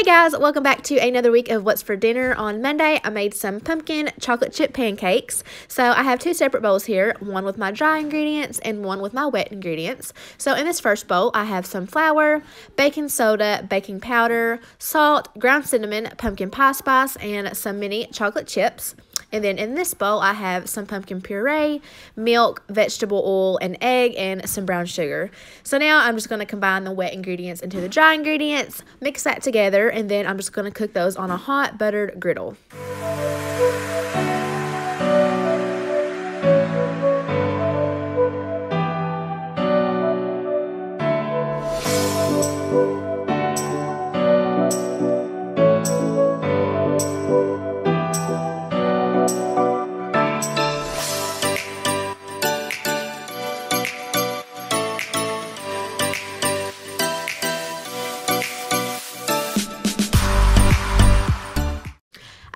Hey guys, welcome back to another week of What's for Dinner. On Monday, I made some pumpkin chocolate chip pancakes. So I have two separate bowls here, one with my dry ingredients and one with my wet ingredients. So in this first bowl, I have some flour, baking soda, baking powder, salt, ground cinnamon, pumpkin pie spice, and some mini chocolate chips. And then in this bowl, I have some pumpkin puree, milk, vegetable oil, an egg, and some brown sugar. So now I'm just going to combine the wet ingredients into the dry ingredients, mix that together, and then I'm just going to cook those on a hot buttered griddle.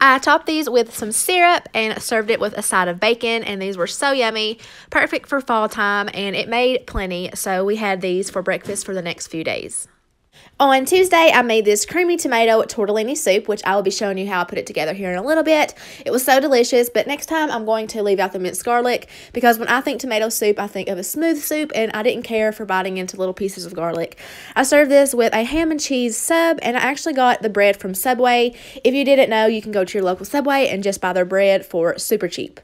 I topped these with some syrup and served it with a side of bacon, and these were so yummy, perfect for fall time, and it made plenty, so we had these for breakfast for the next few days. On Tuesday, I made this creamy tomato tortellini soup, which I will be showing you how I put it together here in a little bit. It was so delicious, but next time I'm going to leave out the minced garlic because when I think tomato soup, I think of a smooth soup, and I didn't care for biting into little pieces of garlic. I served this with a ham and cheese sub, and I actually got the bread from Subway. If you didn't know, you can go to your local Subway and just buy their bread for super cheap.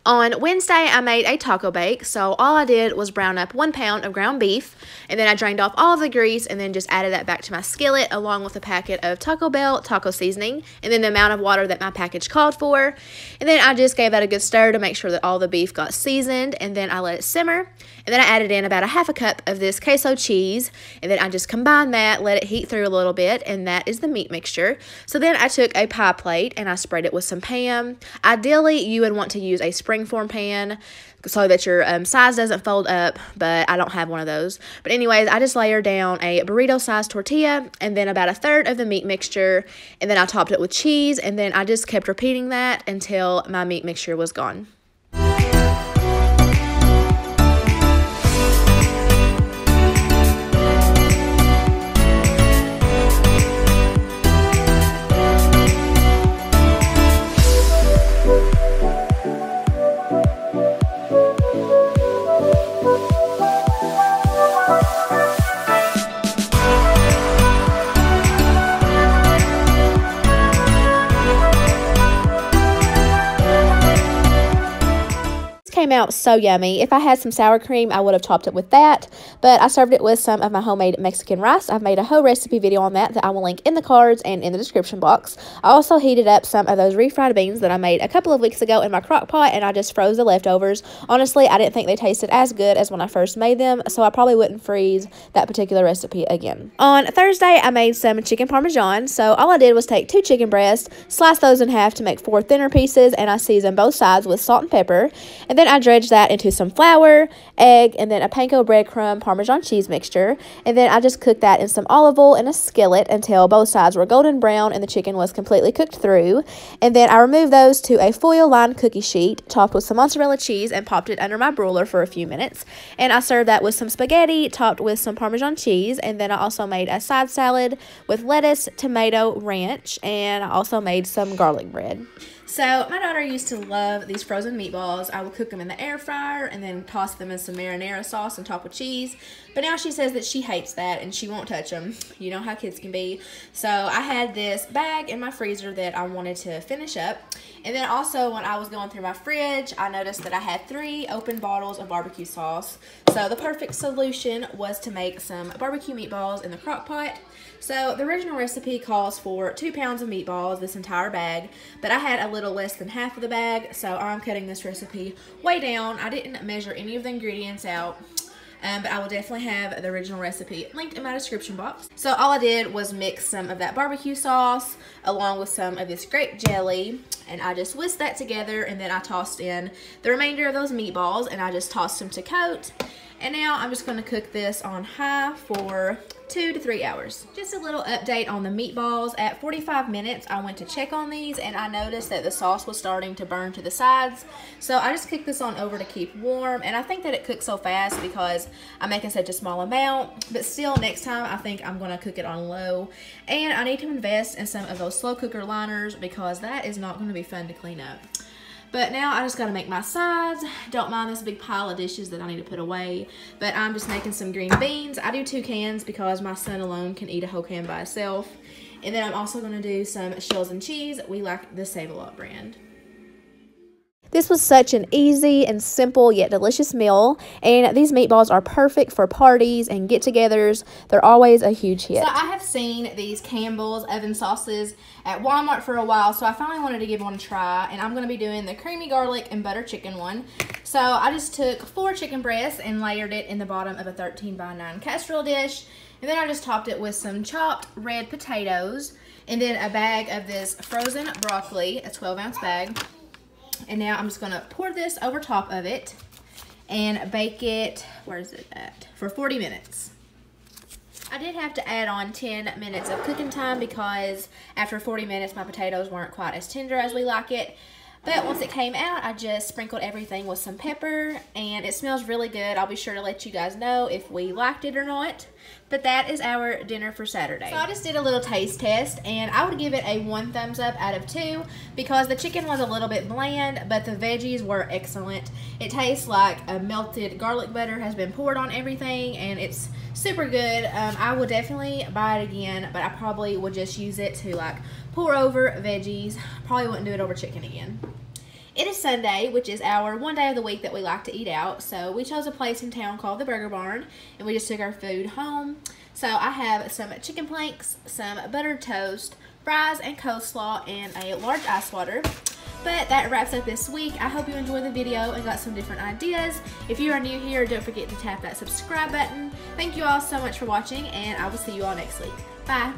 On Wednesday, I made a taco bake, so all I did was brown up 1 pound of ground beef, and then I drained off all of the grease and then just added that back to my skillet along with a packet of Taco Bell taco seasoning and then the amount of water that my package called for. And then I just gave that a good stir to make sure that all the beef got seasoned, and then I let it simmer. And then I added in about a half a cup of this queso cheese, and then I just combined that, let it heat through a little bit, and that is the meat mixture. So then I took a pie plate and I sprayed it with some Pam. Ideally, you would want to use a springform pan so that your size doesn't fold up, but I don't have one of those. But anyways, I just layered down a burrito-sized tortilla and then about a third of the meat mixture, and then I topped it with cheese, and then I just kept repeating that until my meat mixture was gone. Came out so yummy. If I had some sour cream, I would have topped it with that, but I served it with some of my homemade Mexican rice. I've made a whole recipe video on that I will link in the cards and in the description box. I also heated up some of those refried beans that I made a couple of weeks ago in my crock pot, and I just froze the leftovers. Honestly, I didn't think they tasted as good as when I first made them, so I probably wouldn't freeze that particular recipe again. On Thursday, I made some chicken parmesan, so all I did was take 2 chicken breasts, slice those in half to make 4 thinner pieces, and I seasoned both sides with salt and pepper. And then then I dredged that into some flour, egg, and then a panko breadcrumb Parmesan cheese mixture. And then I just cooked that in some olive oil in a skillet until both sides were golden brown and the chicken was completely cooked through. And then I removed those to a foil-lined cookie sheet, topped with some mozzarella cheese, and popped it under my broiler for a few minutes. And I served that with some spaghetti, topped with some Parmesan cheese. And then I also made a side salad with lettuce, tomato, ranch, and I also made some garlic bread. So my daughter used to love these frozen meatballs. I would cook them in the air fryer and then toss them in some marinara sauce on top with cheese. But now she says that she hates that and she won't touch them. You know how kids can be. So I had this bag in my freezer that I wanted to finish up. And then also when I was going through my fridge, I noticed that I had 3 open bottles of barbecue sauce. So the perfect solution was to make some barbecue meatballs in the crock pot. So the original recipe calls for 2 pounds of meatballs, this entire bag, but I had a little less than half of the bag, so I'm cutting this recipe way down. I didn't measure any of the ingredients out, but I will definitely have the original recipe linked in my description box. So all I did was mix some of that barbecue sauce along with some of this grape jelly, and I just whisked that together, and then I tossed in the remainder of those meatballs, and I just tossed them to coat. And now I'm just going to cook this on high for 2 to 3 hours. Just a little update on the meatballs. At 45 minutes, I went to check on these and I noticed that the sauce was starting to burn to the sides. So I just cooked this on over to keep warm, and I think that it cooked so fast because I'm making such a small amount. But still, next time I think I'm going to cook it on low. And I need to invest in some of those slow cooker liners because that is not going to be fun to clean up. But now I just got to make my sides. Don't mind this big pile of dishes that I need to put away. But I'm just making some green beans. I do 2 cans because my son alone can eat a whole can by himself. And then I'm also going to do some shells and cheese. We like the Save-A-Lot brand. This was such an easy and simple yet delicious meal, and these meatballs are perfect for parties and get-togethers. They're always a huge hit. So I have seen these Campbell's oven sauces at Walmart for a while, so I finally wanted to give one a try, and I'm going to be doing the creamy garlic and butter chicken one. So I just took 4 chicken breasts and layered it in the bottom of a 13x9 casserole dish, and then I just topped it with some chopped red potatoes, and then a bag of this frozen broccoli, a 12-ounce bag. And now I'm just going to pour this over top of it and bake it, where is it at, for 40 minutes. I did have to add on 10 minutes of cooking time because after 40 minutes my potatoes weren't quite as tender as we like it. But once it came out, I just sprinkled everything with some pepper, and it smells really good. I'll be sure to let you guys know if we liked it or not. But that is our dinner for Saturday. So I just did a little taste test, and I would give it a 1 thumbs up out of 2 because the chicken was a little bit bland, but the veggies were excellent. It tastes like a melted garlic butter has been poured on everything, and it's super good. I would definitely buy it again, but I probably would just use it to like pour over veggies. Probably wouldn't do it over chicken again. It is Sunday, which is our one day of the week that we like to eat out. So we chose a place in town called the Burger Barn, and we just took our food home. So I have some chicken planks, some buttered toast, fries and coleslaw, and a large ice water. But that wraps up this week. I hope you enjoyed the video and got some different ideas. If you are new here, don't forget to tap that subscribe button. Thank you all so much for watching, and I will see you all next week. Bye.